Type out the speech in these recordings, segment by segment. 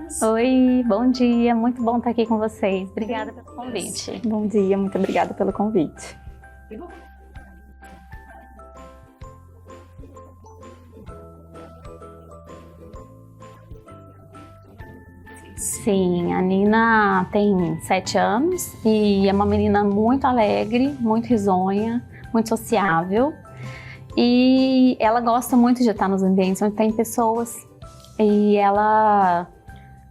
meninas. Oi, bom dia, muito bom estar aqui com vocês. Obrigada pelo convite. Bom dia, muito obrigada pelo convite. Sim, a Nina tem 7 anos e é uma menina muito alegre, muito risonha, muito sociável. E ela gosta muito de estar nos ambientes onde tem pessoas. E ela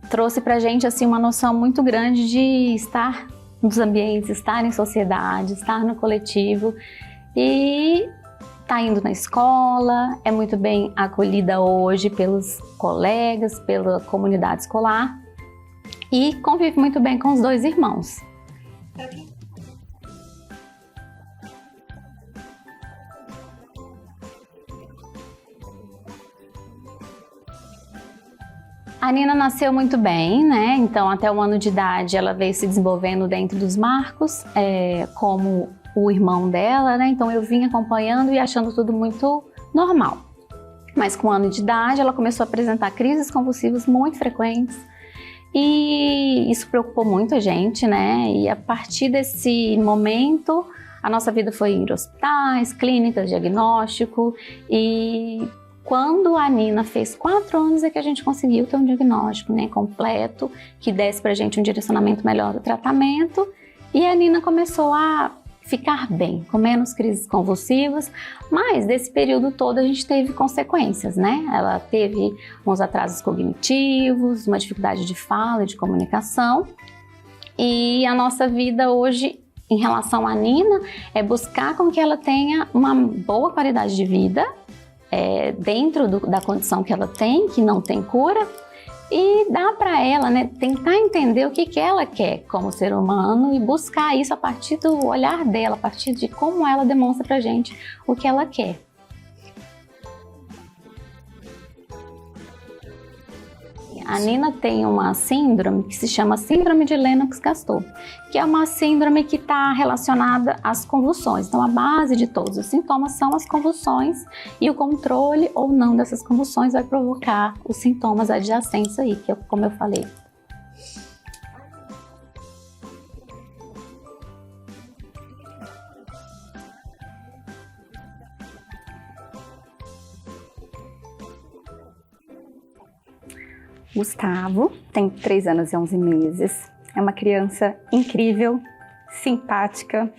trouxe pra gente assim, uma noção muito grande de estar nos ambientes, estar em sociedade, estar no coletivo. E está indo na escola, é muito bem acolhida hoje pelos colegas, pela comunidade escolar. E convive muito bem com os 2 irmãos. A Nina nasceu muito bem, né? Então até o ano de idade ela veio se desenvolvendo dentro dos marcos, como o irmão dela, né? Então eu vim acompanhando e achando tudo muito normal. Mas com 1 ano de idade ela começou a apresentar crises convulsivas muito frequentes. E isso preocupou muito a gente, né? E a partir desse momento, a nossa vida foi ir hospitais, clínicas, diagnóstico. E quando a Nina fez 4 anos é que a gente conseguiu ter um diagnóstico, né, completo, que desse pra gente um direcionamento melhor do tratamento. E a Nina começou a ficar bem, com menos crises convulsivas, mas desse período todo a gente teve consequências, né? Ela teve uns atrasos cognitivos, uma dificuldade de fala e de comunicação, e a nossa vida hoje, em relação à Nina, é buscar com que ela tenha uma boa qualidade de vida, dentro da condição que ela tem, que não tem cura, e dá para ela, né, tentar entender o que ela quer como ser humano e buscar isso a partir do olhar dela, a partir de como ela demonstra pra gente o que ela quer. A Nina tem uma síndrome que se chama Síndrome de Lennox-Gastaut, que é uma síndrome que está relacionada às convulsões. Então, a base de todos os sintomas são as convulsões e o controle ou não dessas convulsões vai provocar os sintomas adjacentes aí, que é como eu falei. Gustavo tem 3 anos e 11 meses, é uma criança incrível, simpática,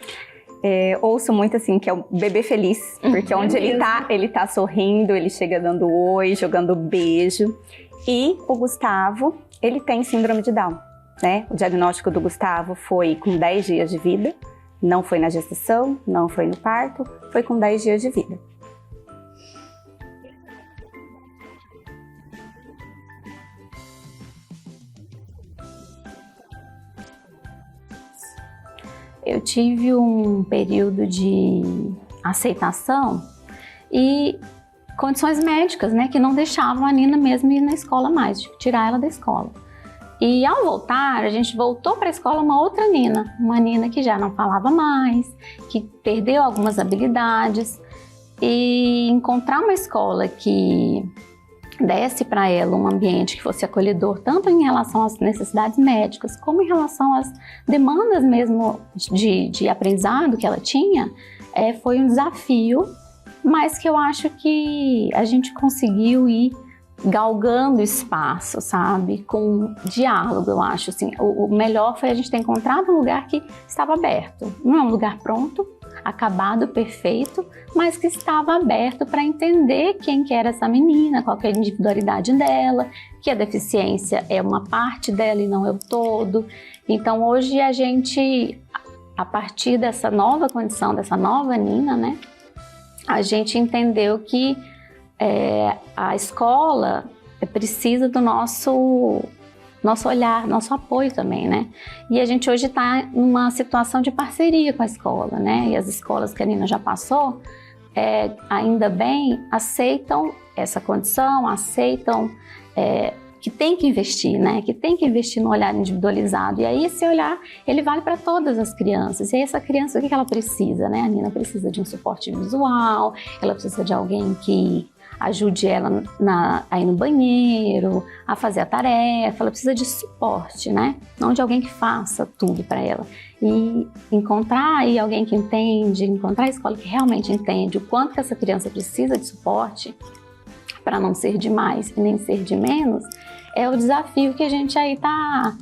ouço muito assim que é o bebê feliz, porque onde ele tá sorrindo, ele chega dando oi, jogando beijo. E o Gustavo, ele tem síndrome de Down, né? O diagnóstico do Gustavo foi com 10 dias de vida, não foi na gestação, não foi no parto, foi com 10 dias de vida. Eu tive um período de aceitação e condições médicas, né, que não deixavam a Nina mesmo ir na escola mais, de tirar ela da escola. E ao voltar, a gente voltou para a escola uma outra Nina, uma Nina que já não falava mais, que perdeu algumas habilidades, e encontrar uma escola que desse para ela um ambiente que fosse acolhedor, tanto em relação às necessidades médicas, como em relação às demandas mesmo de aprendizado que ela tinha, foi um desafio, mas que eu acho que a gente conseguiu ir galgando espaço, sabe? Com diálogo, eu acho. Assim, o melhor foi a gente ter encontrado um lugar que estava aberto. Não é um lugar pronto, acabado, perfeito, mas que estava aberto para entender quem que era essa menina, qual que é a individualidade dela, que a deficiência é uma parte dela e não é o todo. Então hoje a gente, a partir dessa nova condição, dessa nova Nina, né, a gente entendeu que a escola precisa do nosso olhar, nosso apoio também, né? E a gente hoje está numa situação de parceria com a escola, né? E as escolas que a Nina já passou, ainda bem, aceitam essa condição, aceitam que tem que investir, né? Que tem que investir no olhar individualizado. E aí esse olhar, ele vale para todas as crianças. E aí essa criança, o que ela precisa, né? A Nina precisa de um suporte visual, ela precisa de alguém que ajude ela a ir no banheiro, a fazer a tarefa. Ela precisa de suporte, né? Não de alguém que faça tudo para ela. E encontrar aí alguém que entende, encontrar a escola que realmente entende o quanto que essa criança precisa de suporte, para não ser de mais e nem ser de menos, é o desafio que a gente aí está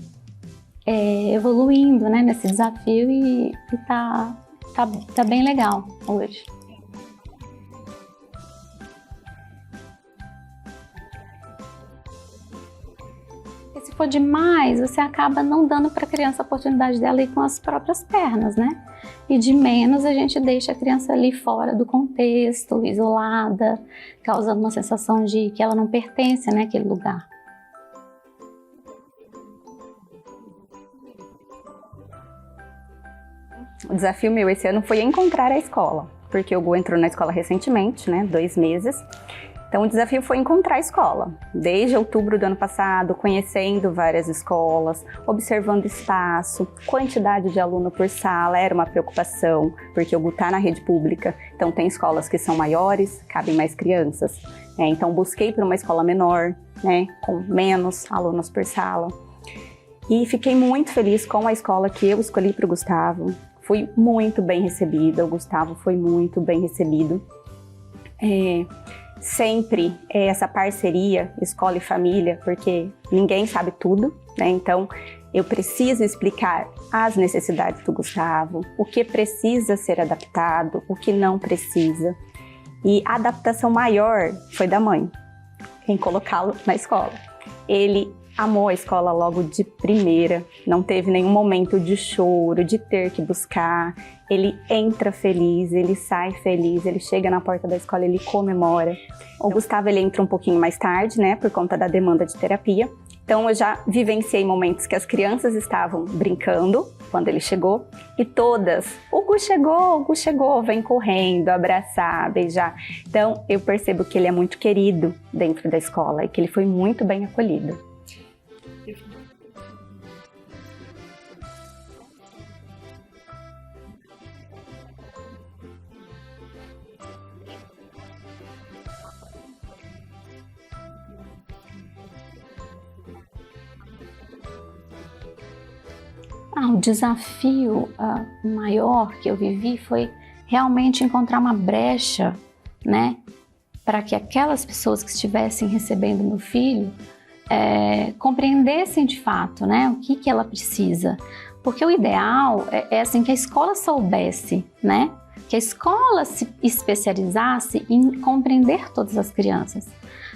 evoluindo, né, nesse desafio e tá bem legal hoje. E se for demais, você acaba não dando para a criança a oportunidade dela ir com as próprias pernas, né? E de menos a gente deixa a criança ali fora do contexto, isolada, causando uma sensação de que ela não pertence naquele lugar. O desafio meu esse ano foi encontrar a escola, porque o Gu entrou na escola recentemente, né, 2 meses. Então o desafio foi encontrar a escola. Desde outubro do ano passado, conhecendo várias escolas, observando espaço, quantidade de aluno por sala era uma preocupação, porque o Gu está na rede pública, então tem escolas que são maiores, cabem mais crianças. Então busquei por uma escola menor, né, com menos alunos por sala. E fiquei muito feliz com a escola que eu escolhi para o Gustavo. Fui muito bem recebida, o Gustavo foi muito bem recebido. Sempre essa parceria escola e família, porque ninguém sabe tudo, né? Então eu preciso explicar as necessidades do Gustavo, o que precisa ser adaptado, o que não precisa. E a adaptação maior foi da mãe, em colocá-lo na escola. Ele amou a escola logo de primeira, não teve nenhum momento de choro, de ter que buscar. Ele entra feliz, ele sai feliz, ele chega na porta da escola, ele comemora. O Gustavo, ele entra um pouquinho mais tarde, né, por conta da demanda de terapia. Então eu já vivenciei momentos que as crianças estavam brincando quando ele chegou e todas, o Gu chegou, vem correndo, abraçar, beijar. Então eu percebo que ele é muito querido dentro da escola e que ele foi muito bem acolhido. O desafio maior que eu vivi foi realmente encontrar uma brecha, né, para que aquelas pessoas que estivessem recebendo meu filho compreendessem de fato, né, o que ela precisa. Porque o ideal é assim, que a escola soubesse, né, que a escola se especializasse em compreender todas as crianças.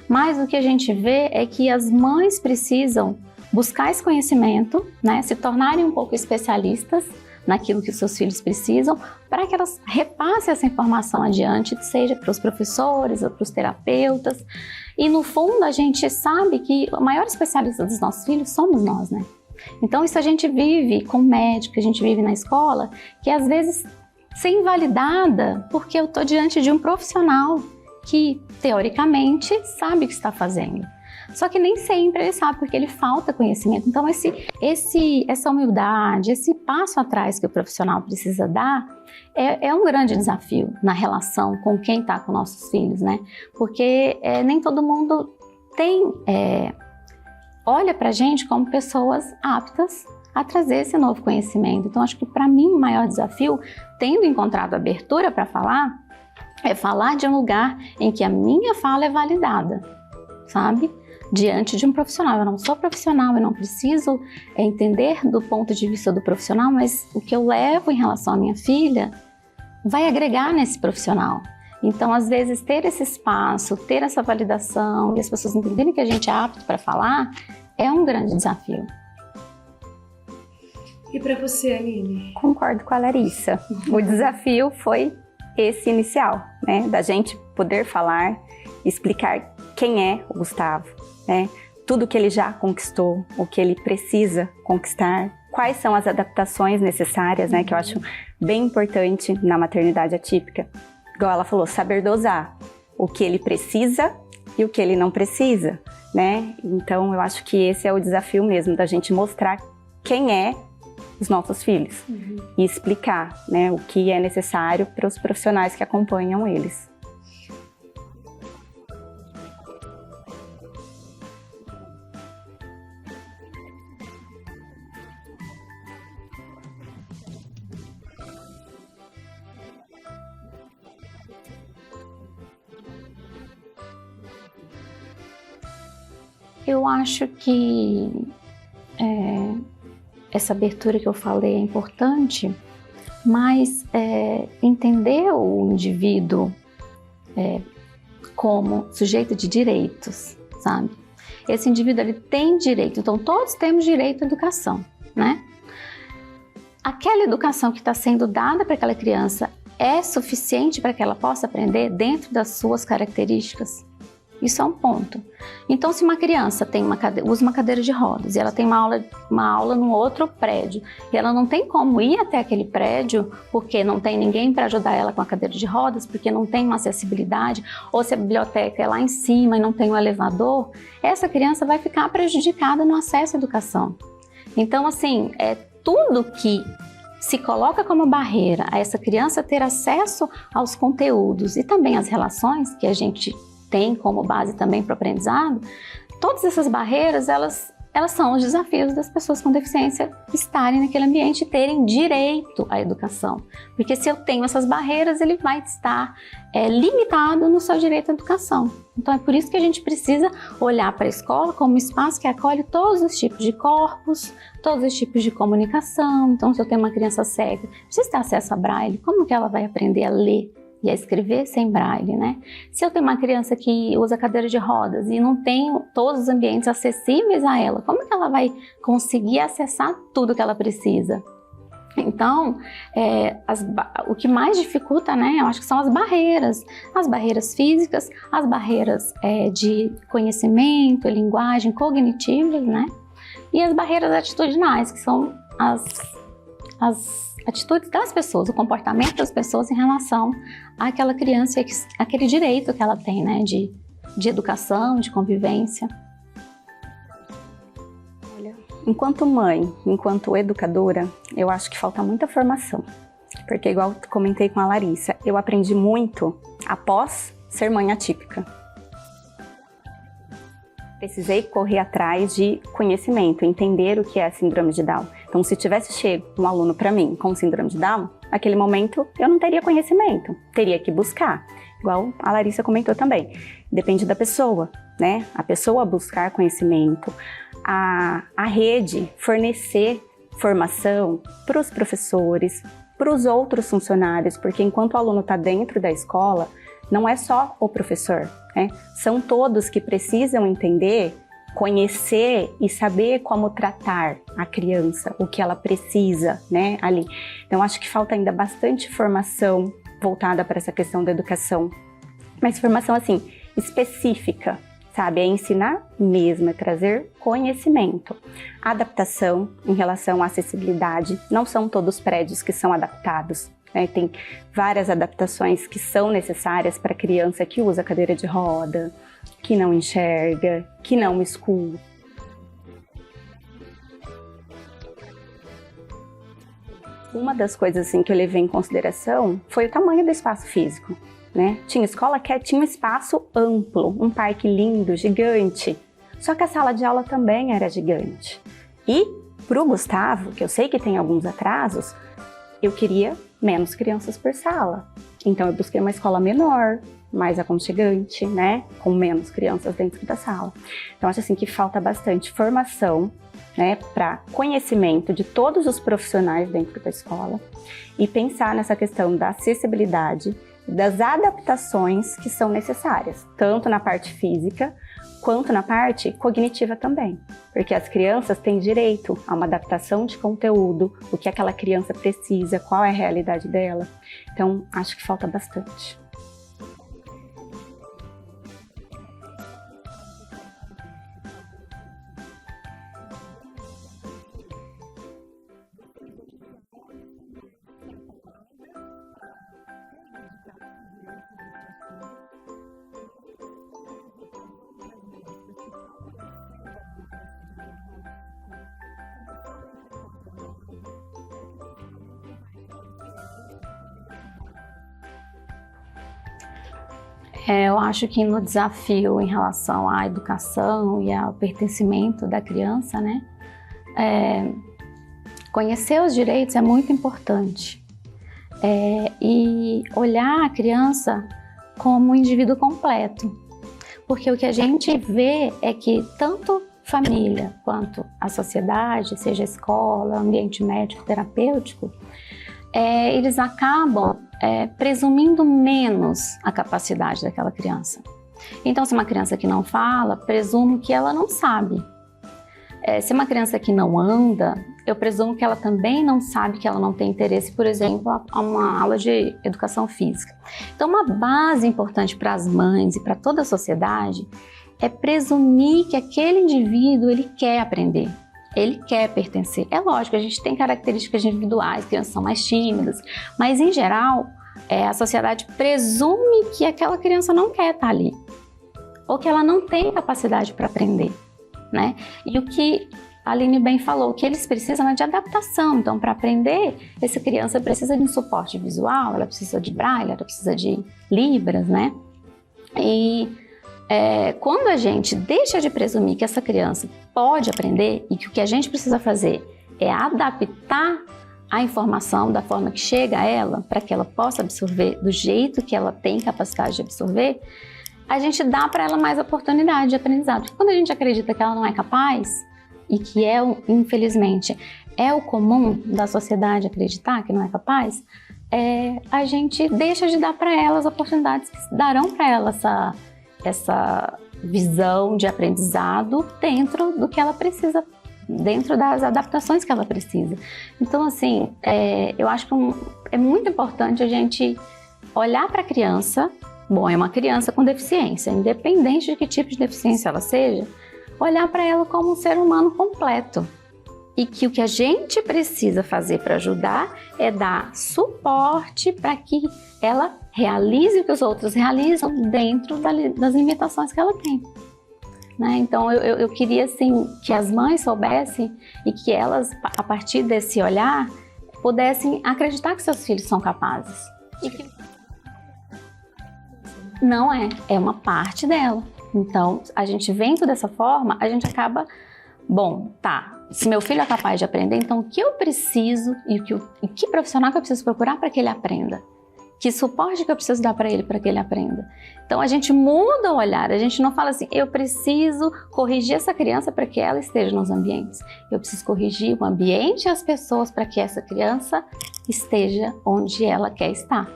Mas o que a gente vê é que as mães precisam buscar esse conhecimento, né, se tornarem um pouco especialistas naquilo que os seus filhos precisam, para que elas repassem essa informação adiante, seja para os professores ou para os terapeutas. E no fundo a gente sabe que o maior especialista dos nossos filhos somos nós, né? Então isso a gente vive com o médico, a gente vive na escola, que às vezes ser invalidada porque eu estou diante de um profissional que teoricamente sabe o que está fazendo. Só que nem sempre ele sabe, porque ele falta conhecimento. Então essa humildade, esse passo atrás que o profissional precisa dar é um grande desafio na relação com quem está com nossos filhos, né? Porque nem todo mundo olha pra gente como pessoas aptas a trazer esse novo conhecimento. Então acho que para mim o maior desafio, tendo encontrado abertura para falar, é falar de um lugar em que a minha fala é validada, sabe? Diante de um profissional. Eu não sou profissional, eu não preciso entender do ponto de vista do profissional, mas o que eu levo em relação à minha filha vai agregar nesse profissional. Então, às vezes, ter esse espaço, ter essa validação e as pessoas entenderem que a gente é apto para falar é um grande desafio. E para você, Aline? Concordo com a Larissa. O desafio foi esse inicial, né? Da gente poder falar, explicar quem é o Gustavo, né? Tudo que ele já conquistou, o que ele precisa conquistar, quais são as adaptações necessárias, né? Que eu acho bem importante na maternidade atípica. Igual ela falou, saber dosar o que ele precisa e o que ele não precisa, né? Então eu acho que esse é o desafio mesmo, da gente mostrar quem é os nossos filhos e explicar, né, o que é necessário para os profissionais que acompanham eles. Eu acho que essa abertura que eu falei é importante, mas entender o indivíduo como sujeito de direitos, sabe? Esse indivíduo, ele tem direito, então todos temos direito à educação, né? Aquela educação que está sendo dada para aquela criança é suficiente para que ela possa aprender dentro das suas características? Isso é um ponto. Então, se uma criança usa uma cadeira de rodas e ela tem uma aula no outro prédio e ela não tem como ir até aquele prédio porque não tem ninguém para ajudar ela com a cadeira de rodas, porque não tem uma acessibilidade, ou se a biblioteca é lá em cima e não tem um elevador, essa criança vai ficar prejudicada no acesso à educação. Então, assim, tudo que se coloca como barreira a essa criança ter acesso aos conteúdos e também às relações que a gente tem como base também para o aprendizado, todas essas barreiras, elas são os desafios das pessoas com deficiência estarem naquele ambiente e terem direito à educação. Porque se eu tenho essas barreiras, ele vai estar limitado no seu direito à educação. Então é por isso que a gente precisa olhar para a escola como um espaço que acolhe todos os tipos de corpos, todos os tipos de comunicação. Então, se eu tenho uma criança cega, precisa ter acesso a braille, como que ela vai aprender a ler e a escrever sem braille, né? Se eu tenho uma criança que usa cadeira de rodas e não tem todos os ambientes acessíveis a ela, como que ela vai conseguir acessar tudo que ela precisa? Então, o que mais dificulta, né, eu acho que são as barreiras físicas, as barreiras de conhecimento, linguagem, cognitivas, né? E as barreiras atitudinais, que são as atitudes das pessoas, o comportamento das pessoas em relação àquela criança, aquele direito que ela tem, né, de educação, de convivência. Olha, enquanto mãe, enquanto educadora, eu acho que falta muita formação, porque igual comentei com a Larissa, eu aprendi muito após ser mãe atípica. Precisei correr atrás de conhecimento, entender o que é a síndrome de Down. Então, se tivesse chego um aluno para mim com síndrome de Down, naquele momento eu não teria conhecimento, teria que buscar. Igual a Larissa comentou também, depende da pessoa, né? A pessoa buscar conhecimento, a rede fornecer formação para os professores, para os outros funcionários, porque enquanto o aluno está dentro da escola, não é só o professor, né? São todos que precisam entender, conhecer e saber como tratar a criança, o que ela precisa, né, ali. Então, acho que falta ainda bastante formação voltada para essa questão da educação. Mas formação, assim, específica, sabe? É ensinar mesmo, é trazer conhecimento. Adaptação em relação à acessibilidade. Não são todos os prédios que são adaptados. Tem várias adaptações que são necessárias para criança que usa cadeira de roda, que não enxerga, que não escuta. Uma das coisas assim, que eu levei em consideração foi o tamanho do espaço físico, né? Tinha escola que tinha um espaço amplo, um parque lindo, gigante, só que a sala de aula também era gigante. E para o Gustavo, que eu sei que tem alguns atrasos, eu queria menos crianças por sala. Então eu busquei uma escola menor, mais aconchegante, né? Com menos crianças dentro da sala. Então acho assim que falta bastante formação, né? Para conhecimento de todos os profissionais dentro da escola e pensar nessa questão da acessibilidade, das adaptações que são necessárias, tanto na parte física quanto na parte cognitiva também, porque as crianças têm direito a uma adaptação de conteúdo, o que aquela criança precisa, qual é a realidade dela. Então, acho que falta bastante. Eu acho que no desafio em relação à educação e ao pertencimento da criança, né, conhecer os direitos é muito importante e olhar a criança como um indivíduo completo, Porque o que a gente vê é que tanto família quanto a sociedade, seja escola, ambiente médico, terapêutico, eles acabam presumindo menos a capacidade daquela criança. Então, se uma criança que não fala, presumo que ela não sabe. Se uma criança que não anda, eu presumo que ela também não sabe, que ela não tem interesse, por exemplo, a uma aula de educação física. Então, uma base importante para as mães e para toda a sociedade é presumir que aquele indivíduo, ele quer aprender, ele quer pertencer. É lógico, a gente tem características individuais, crianças são mais tímidas, mas em geral, a sociedade presume que aquela criança não quer estar ali, ou que ela não tem capacidade para aprender, né? E o que a Aline bem falou, que eles precisam de adaptação. Então, para aprender, essa criança precisa de um suporte visual, ela precisa de braille, ela precisa de libras, né? E quando a gente deixa de presumir que essa criança pode aprender e que o que a gente precisa fazer é adaptar a informação da forma que chega a ela, para que ela possa absorver do jeito que ela tem capacidade de absorver, a gente dá para ela mais oportunidade de aprendizado. Porque quando a gente acredita que ela não é capaz, e que infelizmente, é o comum da sociedade acreditar que não é capaz, a gente deixa de dar para ela as oportunidades que darão para ela essa visão de aprendizado dentro do que ela precisa, dentro das adaptações que ela precisa. Então, assim, eu acho que é muito importante a gente olhar para a criança. Bom, é uma criança com deficiência, independente de que tipo de deficiência ela seja, olhar para ela como um ser humano completo. E que o que a gente precisa fazer para ajudar é dar suporte para que ela realize o que os outros realizam dentro das limitações que ela tem. Né? Então, eu queria assim, que as mães soubessem e que elas, a partir desse olhar, pudessem acreditar que seus filhos são capazes. E que não é uma parte dela. Então, a gente vendo dessa forma, a gente acaba, bom, tá, se meu filho é capaz de aprender, então o que eu preciso e que profissional que eu preciso procurar para que ele aprenda? Que suporte que eu preciso dar para ele aprenda? Então, a gente muda o olhar, a gente não fala assim, eu preciso corrigir essa criança para que ela esteja nos ambientes. Eu preciso corrigir o ambiente e as pessoas para que essa criança esteja onde ela quer estar,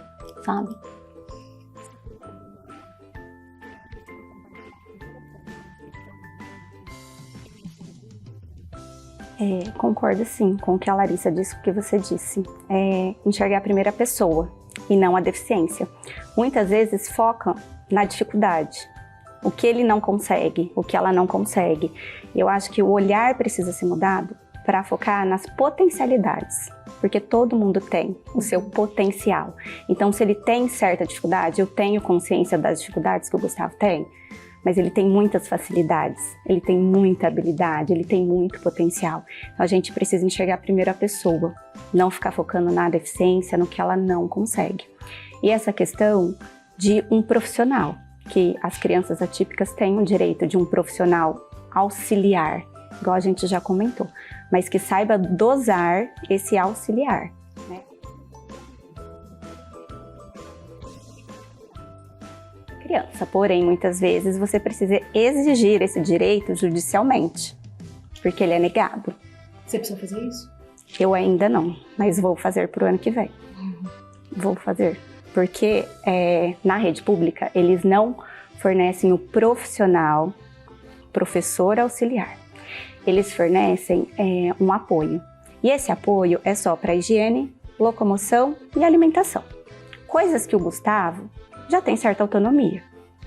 sabe? Concordo sim com o que a Larissa disse, com o que você disse. Enxergar a primeira pessoa e não a deficiência. Muitas vezes focam na dificuldade, o que ele não consegue, o que ela não consegue. Eu acho que o olhar precisa ser mudado para focar nas potencialidades, porque todo mundo tem o seu potencial. Então, se ele tem certa dificuldade, eu tenho consciência das dificuldades que o Gustavo tem, mas ele tem muitas facilidades, ele tem muita habilidade, ele tem muito potencial. Então a gente precisa enxergar primeiro a pessoa, não ficar focando na deficiência, no que ela não consegue. E essa questão de um profissional, que as crianças atípicas têm o direito de um profissional auxiliar, igual a gente já comentou, mas que saiba dosar esse auxiliar, né? Criança, porém, muitas vezes você precisa exigir esse direito judicialmente, porque ele é negado. Você precisa fazer isso? Eu ainda não, mas vou fazer pro ano que vem. Vou fazer, porque na rede pública eles não fornecem o profissional, professor auxiliar. Eles fornecem um apoio, e esse apoio é só para higiene, locomoção e alimentação. Coisas que o Gustavo já tem certa autonomia,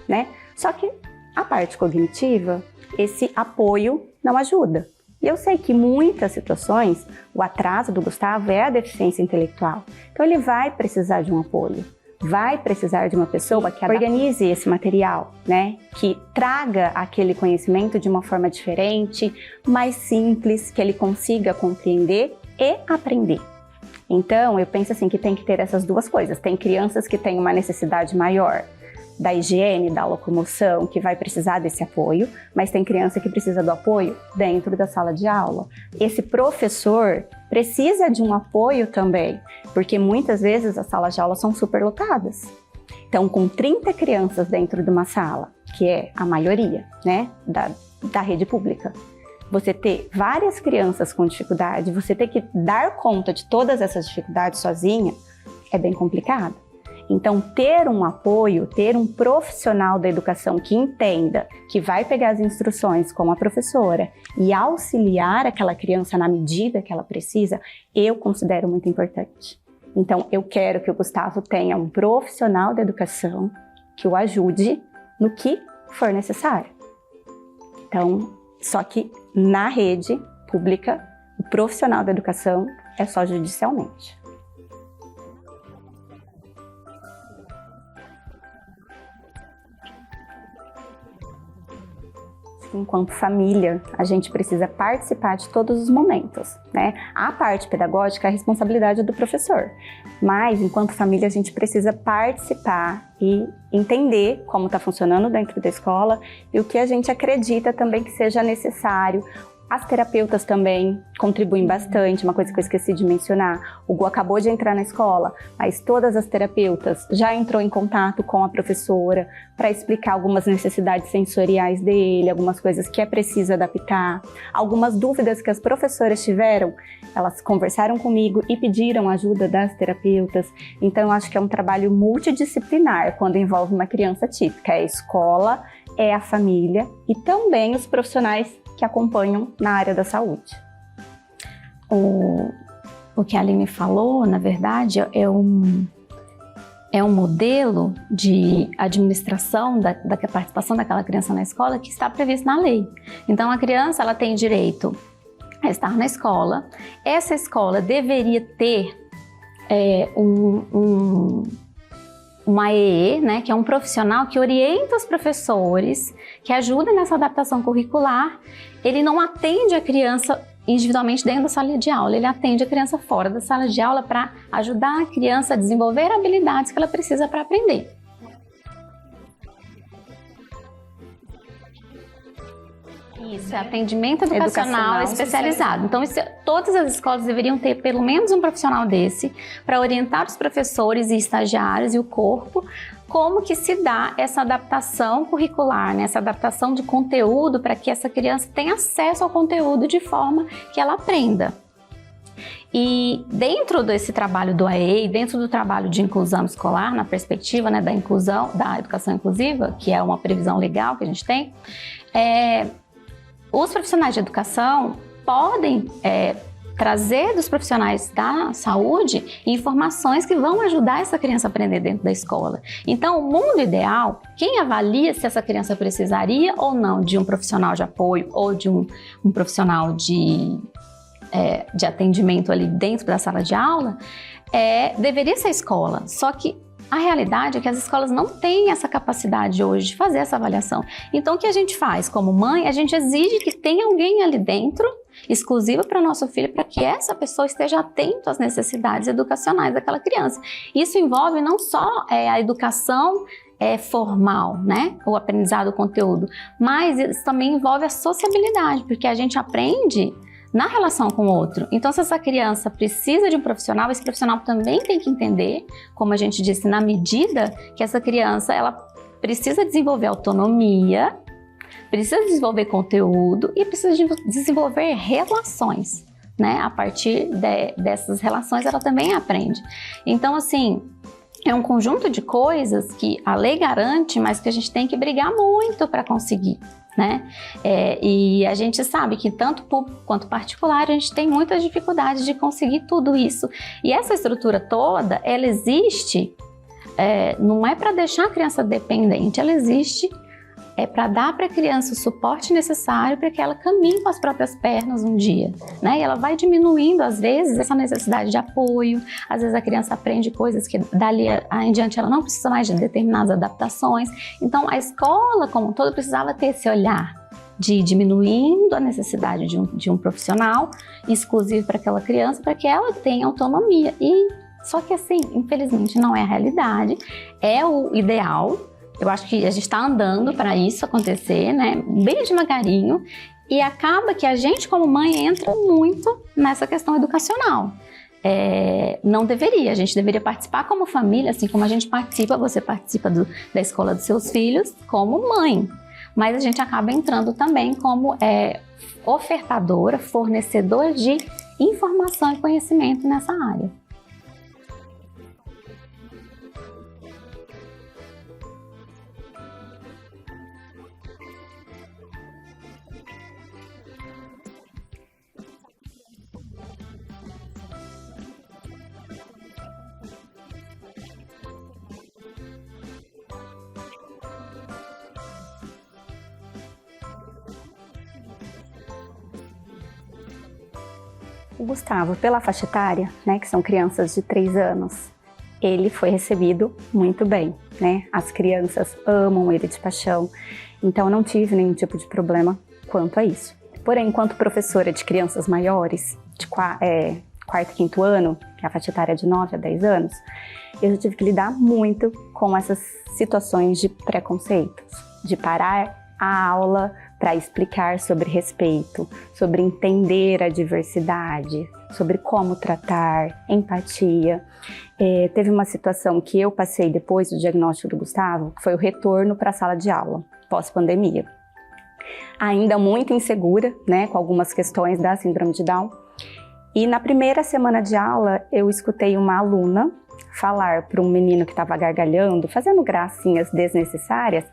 né? Só que a parte cognitiva, esse apoio não ajuda. E eu sei que em muitas situações, o atraso do Gustavo é a deficiência intelectual. Então ele vai precisar de um apoio, vai precisar de uma pessoa que organize esse material, né? Que traga aquele conhecimento de uma forma diferente, mais simples, que ele consiga compreender e aprender. Então, eu penso assim que tem que ter essas duas coisas. Tem crianças que têm uma necessidade maior da higiene, da locomoção, que vai precisar desse apoio, mas tem criança que precisa do apoio dentro da sala de aula. Esse professor precisa de um apoio também, porque muitas vezes as salas de aula são superlotadas. Então, com 30 crianças dentro de uma sala, que é a maioria, né, da rede pública. Você ter várias crianças com dificuldade, você ter que dar conta de todas essas dificuldades sozinha, é bem complicado. Então, ter um apoio, ter um profissional da educação que entenda, que vai pegar as instruções com a professora e auxiliar aquela criança na medida que ela precisa, eu considero muito importante. Então, eu quero que o Gustavo tenha um profissional da educação que o ajude no que for necessário. Então, só que na rede pública, o profissional da educação é só judicialmente. Enquanto família, a gente precisa participar de todos os momentos, né? A parte pedagógica é a responsabilidade do professor, mas enquanto família a gente precisa participar e entender como está funcionando dentro da escola e o que a gente acredita também que seja necessário. As terapeutas também contribuem bastante, uma coisa que eu esqueci de mencionar. O Gu acabou de entrar na escola, mas todas as terapeutas já entrou em contato com a professora para explicar algumas necessidades sensoriais dele, algumas coisas que é preciso adaptar, algumas dúvidas que as professoras tiveram, elas conversaram comigo e pediram ajuda das terapeutas. Então eu acho que é um trabalho multidisciplinar quando envolve uma criança típica. É a escola, é a família e também os profissionais que acompanham na área da saúde. O que a Aline falou, na verdade, é um modelo de administração da participação daquela criança na escola que está previsto na lei. Então, a criança ela tem direito a estar na escola. Essa escola deveria ter uma AEE, né, que é um profissional que orienta os professores, que ajuda nessa adaptação curricular. Ele não atende a criança individualmente dentro da sala de aula, ele atende a criança fora da sala de aula para ajudar a criança a desenvolver habilidades que ela precisa para aprender. Isso, é atendimento educacional especializado. Então, todas as escolas deveriam ter pelo menos um profissional desse para orientar os professores e estagiários e o corpo como que se dá essa adaptação curricular, né? Essa adaptação de conteúdo para que essa criança tenha acesso ao conteúdo de forma que ela aprenda. E dentro desse trabalho do AEE, dentro do trabalho de inclusão escolar, na perspectiva, né, da inclusão, da educação inclusiva, que é uma previsão legal que a gente tem, os profissionais de educação podem trazer dos profissionais da saúde informações que vão ajudar essa criança a aprender dentro da escola. Então, o mundo ideal, quem avalia se essa criança precisaria ou não de um profissional de apoio ou de um profissional de atendimento ali dentro da sala de aula, deveria ser a escola. Só que a realidade é que as escolas não têm essa capacidade hoje de fazer essa avaliação. Então, o que a gente faz como mãe? A gente exige que tenha alguém ali dentro, exclusivo para o nosso filho, para que essa pessoa esteja atento às necessidades educacionais daquela criança. Isso envolve não só a educação formal, né? O aprendizado do conteúdo, mas isso também envolve a sociabilidade, porque a gente aprende na relação com o outro. Então, se essa criança precisa de um profissional, esse profissional também tem que entender, como a gente disse, na medida que essa criança ela precisa desenvolver autonomia, precisa desenvolver conteúdo e precisa desenvolver relações, né? A partir dessas relações, ela também aprende. Então, assim, é um conjunto de coisas que a lei garante, mas que a gente tem que brigar muito para conseguir, né? E a gente sabe que tanto público quanto particular a gente tem muitas dificuldades de conseguir tudo isso. E essa estrutura toda, ela existe, não é para deixar a criança dependente, ela existe para dar para a criança o suporte necessário para que ela caminhe com as próprias pernas um dia, né? E ela vai diminuindo, às vezes, essa necessidade de apoio, às vezes a criança aprende coisas que dali em diante ela não precisa mais de determinadas adaptações. Então, a escola como um todo precisava ter esse olhar de diminuindo a necessidade de um profissional exclusivo para aquela criança, para que ela tenha autonomia. Só que assim, infelizmente não é a realidade, é o ideal. Eu acho que a gente está andando para isso acontecer, né? Bem devagarinho, e acaba que a gente como mãe entra muito nessa questão educacional. não deveria. A gente deveria participar como família, assim como a gente participa, você participa da escola dos seus filhos como mãe. Mas a gente acaba entrando também como ofertadora, fornecedora de informação e conhecimento nessa área. O Gustavo, pela faixa etária, né, que são crianças de 3 anos, ele foi recebido muito bem, né? As crianças amam ele de paixão, então eu não tive nenhum tipo de problema quanto a isso. Porém, enquanto professora de crianças maiores, de quarto e quinto ano, que é a faixa etária de 9 a 10 anos, eu já tive que lidar muito com essas situações de preconceitos, de parar a aula para explicar sobre respeito, sobre entender a diversidade, sobre como tratar, empatia. Teve uma situação que eu passei depois do diagnóstico do Gustavo, que foi o retorno para a sala de aula, pós-pandemia. Ainda muito insegura, né, com algumas questões da síndrome de Down. E na primeira semana de aula, eu escutei uma aluna falar para um menino que estava gargalhando, fazendo gracinhas desnecessárias,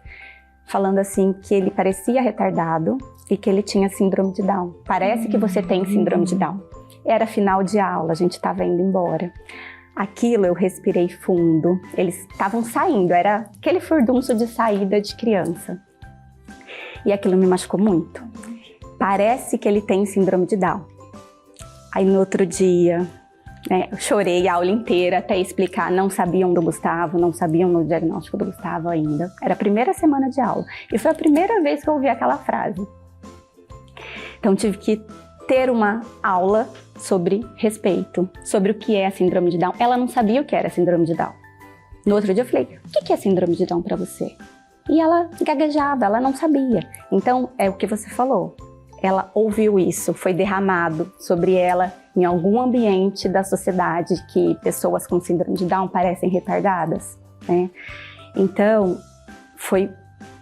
falando assim que ele parecia retardado e que ele tinha síndrome de Down. Parece que você tem síndrome de Down. Era final de aula, a gente estava indo embora. Aquilo eu respirei fundo, eles estavam saindo, era aquele furdunço de saída de criança. E aquilo me machucou muito. Parece que ele tem síndrome de Down. Aí no outro dia, né, eu chorei a aula inteira até explicar, não sabiam do Gustavo, não sabiam do diagnóstico do Gustavo ainda. Era a primeira semana de aula e foi a primeira vez que eu ouvi aquela frase. Então tive que ter uma aula sobre respeito, sobre o que é a síndrome de Down. Ela não sabia o que era síndrome de Down. No outro dia eu falei, o que é síndrome de Down para você? E ela gaguejava, ela não sabia. Então é o que você falou. Ela ouviu isso, foi derramado sobre ela em algum ambiente da sociedade que pessoas com síndrome de Down parecem retardadas, né? Então, foi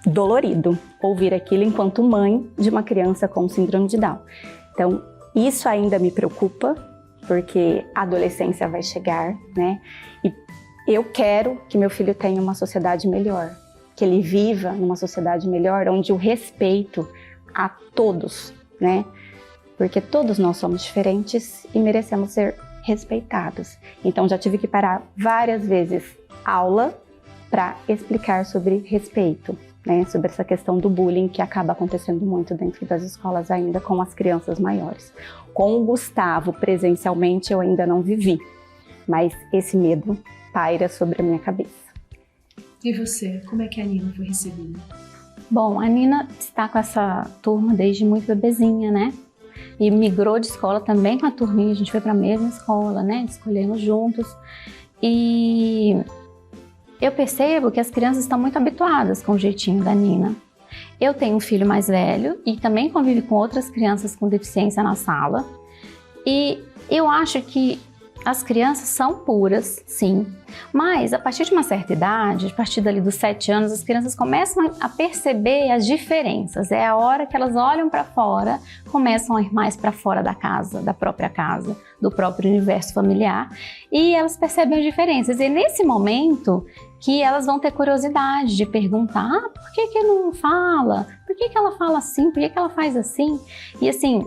dolorido ouvir aquilo enquanto mãe de uma criança com síndrome de Down. Então, isso ainda me preocupa, porque a adolescência vai chegar, né? E eu quero que meu filho tenha uma sociedade melhor, que ele viva numa sociedade melhor, onde o respeito a todos, né? Porque todos nós somos diferentes e merecemos ser respeitados. Então já tive que parar várias vezes aula para explicar sobre respeito, né? Sobre essa questão do bullying que acaba acontecendo muito dentro das escolas ainda com as crianças maiores. Com o Gustavo, presencialmente, eu ainda não vivi, mas esse medo paira sobre a minha cabeça. E você, como é que a Nina foi recebida? Bom, a Nina está com essa turma desde muito bebezinha, né? E migrou de escola também com a turminha, a gente foi para a mesma escola, né? Escolhemos juntos. E eu percebo que as crianças estão muito habituadas com o jeitinho da Nina. Eu tenho um filho mais velho e também convive com outras crianças com deficiência na sala. E eu acho que as crianças são puras, sim, mas a partir de uma certa idade, a partir dali dos 7 anos, as crianças começam a perceber as diferenças. É a hora que elas olham para fora, começam a ir mais para fora da casa, da própria casa, do próprio universo familiar, e elas percebem as diferenças. E é nesse momento que elas vão ter curiosidade de perguntar, por que não fala? Por que ela fala assim? Por que ela faz assim? E assim,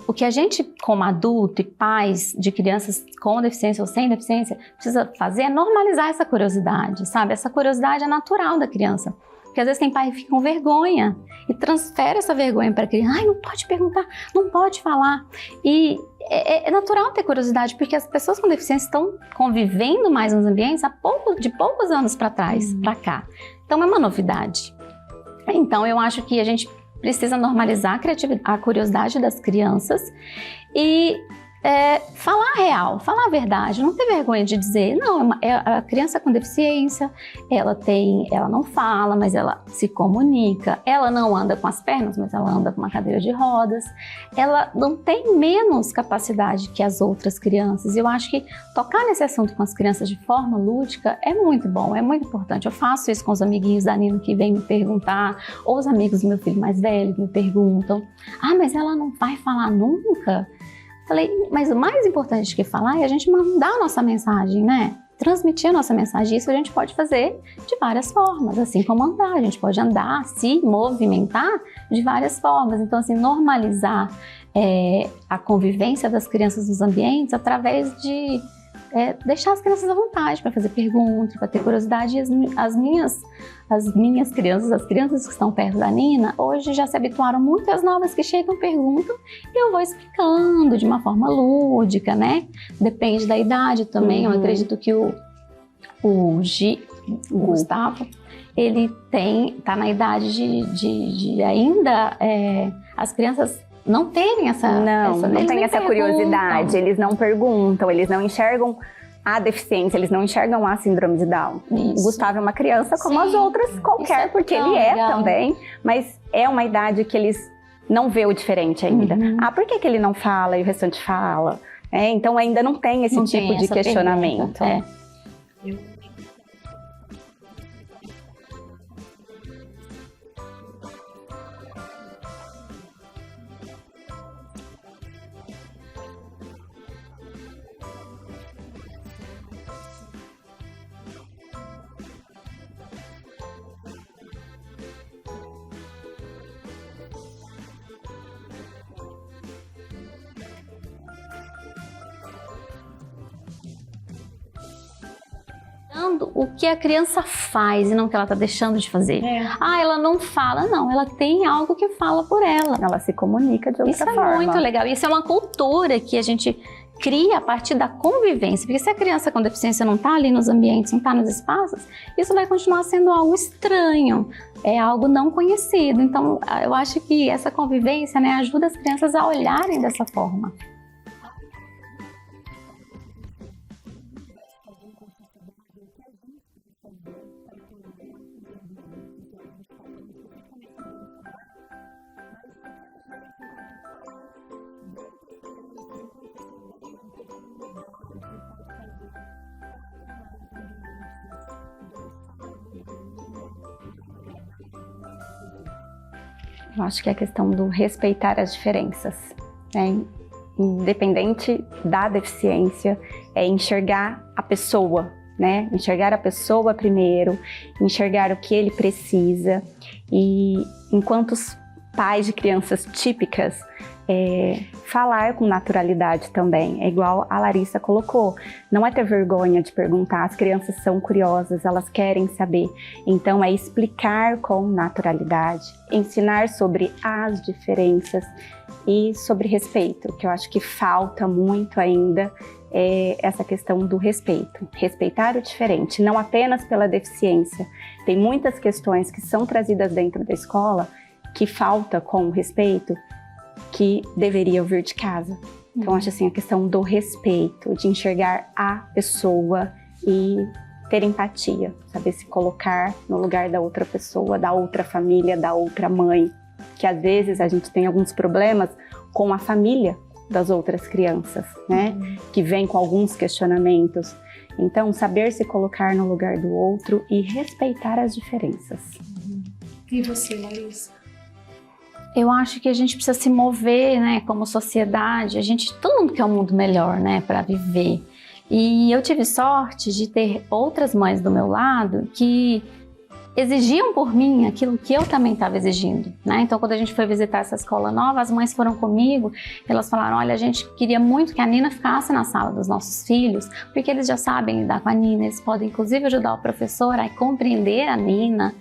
o que a gente, como adulto e pais de crianças com deficiência ou sem deficiência, precisa fazer é normalizar essa curiosidade, sabe? Essa curiosidade é natural da criança. Porque às vezes tem pais que ficam com vergonha e transfere essa vergonha para a criança. Ai, não pode perguntar, não pode falar. E é natural ter curiosidade, porque as pessoas com deficiência estão convivendo mais nos ambientes de poucos anos para trás, para cá. Então é uma novidade. Então eu acho que a gente precisa normalizar a curiosidade das crianças e falar a real, falar a verdade, não ter vergonha de dizer, não, a criança com deficiência, ela não fala, mas ela se comunica, ela não anda com as pernas, mas ela anda com uma cadeira de rodas, ela não tem menos capacidade que as outras crianças. Eu acho que tocar nesse assunto com as crianças de forma lúdica é muito bom, é muito importante. Eu faço isso com os amiguinhos da Nina que vêm me perguntar, ou os amigos do meu filho mais velho que me perguntam, mas ela não vai falar nunca? Falei, mas o mais importante que falar é a gente mandar a nossa mensagem, né? Transmitir a nossa mensagem. Isso a gente pode fazer de várias formas, assim como andar. A gente pode andar, se movimentar de várias formas. Então, assim, normalizar a convivência das crianças nos ambientes através de deixar as crianças à vontade para fazer perguntas, para ter curiosidade. E as minhas crianças, as crianças que estão perto da Nina, hoje já se habituaram muito. As novas que chegam perguntam e eu vou explicando de uma forma lúdica, né? Depende da idade também. Eu acredito que o Gustavo, ele tá na idade de ainda as crianças não terem não tem essa curiosidade, eles não perguntam, eles não enxergam a deficiência, eles não enxergam a síndrome de Down. Isso. O Gustavo é uma criança como as outras qualquer, porque ele também, mas é uma idade que eles não vê o diferente ainda. Por que ele não fala e o restante fala? Então ainda não tem esse tipo de questionamento. O que a criança faz e não o que ela está deixando de fazer. Ela não fala, não, ela tem algo que fala por ela. Ela se comunica de outra forma. Isso é muito legal. Isso é uma cultura que a gente cria a partir da convivência. Porque se a criança com deficiência não está ali nos ambientes, não está nos espaços, isso vai continuar sendo algo estranho, algo não conhecido. Então, eu acho que essa convivência, né, ajuda as crianças a olharem dessa forma. Eu acho que é a questão do respeitar as diferenças, né? Independente da deficiência, enxergar a pessoa, né? Enxergar a pessoa primeiro, enxergar o que ele precisa. E enquanto os pais de crianças típicas, falar com naturalidade também. É igual a Larissa colocou, não é ter vergonha de perguntar, as crianças são curiosas, elas querem saber. Então é explicar com naturalidade, ensinar sobre as diferenças e sobre respeito, que eu acho que falta muito ainda essa questão do respeito. Respeitar o diferente, não apenas pela deficiência. Tem muitas questões que são trazidas dentro da escola que falta com o respeito, que deveria vir de casa. Então, acho assim, a questão do respeito, de enxergar a pessoa e ter empatia, saber se colocar no lugar da outra pessoa, da outra família, da outra mãe, que às vezes a gente tem alguns problemas com a família das outras crianças, né? Que vem com alguns questionamentos. Então, saber se colocar no lugar do outro e respeitar as diferenças. E você, Larissa? Eu acho que a gente precisa se mover, né, como sociedade. Todo mundo quer um mundo melhor, né, para viver. E eu tive sorte de ter outras mães do meu lado que exigiam por mim aquilo que eu também estava exigindo, né? Então, quando a gente foi visitar essa escola nova, as mães foram comigo, elas falaram, olha, a gente queria muito que a Nina ficasse na sala dos nossos filhos, porque eles já sabem lidar com a Nina, eles podem inclusive ajudar o professor a compreender a Nina.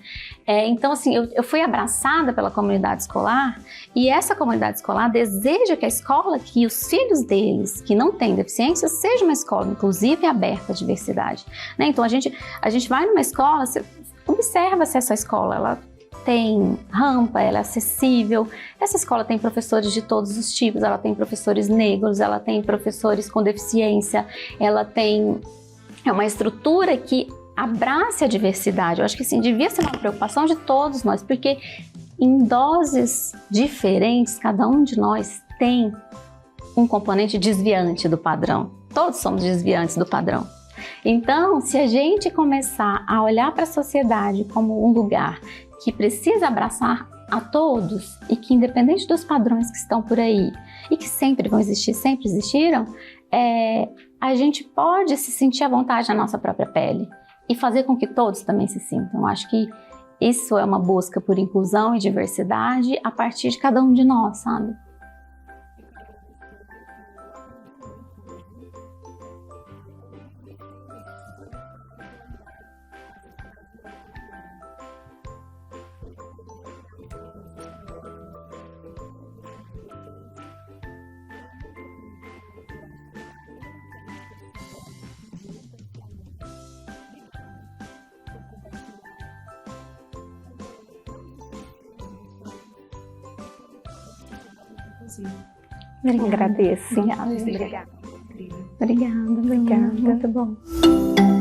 Então, assim, eu fui abraçada pela comunidade escolar, e essa comunidade escolar deseja que a escola, que os filhos deles, que não têm deficiência, seja uma escola, inclusive, aberta à diversidade, né? Então, a gente vai numa escola, observa se essa escola, ela tem rampa, ela é acessível. Essa escola tem professores de todos os tipos, ela tem professores negros, ela tem professores com deficiência, ela tem uma estrutura que abrace a diversidade. Eu acho que assim, devia ser uma preocupação de todos nós, porque em doses diferentes, cada um de nós tem um componente desviante do padrão. Todos somos desviantes do padrão. Então, se a gente começar a olhar para a sociedade como um lugar que precisa abraçar a todos e que, independente dos padrões que estão por aí e que sempre vão existir, sempre existiram, a gente pode se sentir à vontade na nossa própria pele e fazer com que todos também se sintam. Eu acho que isso é uma busca por inclusão e diversidade a partir de cada um de nós, sabe? Agradeço. Obrigada. Incrível. Obrigada. Obrigada. Muito bom.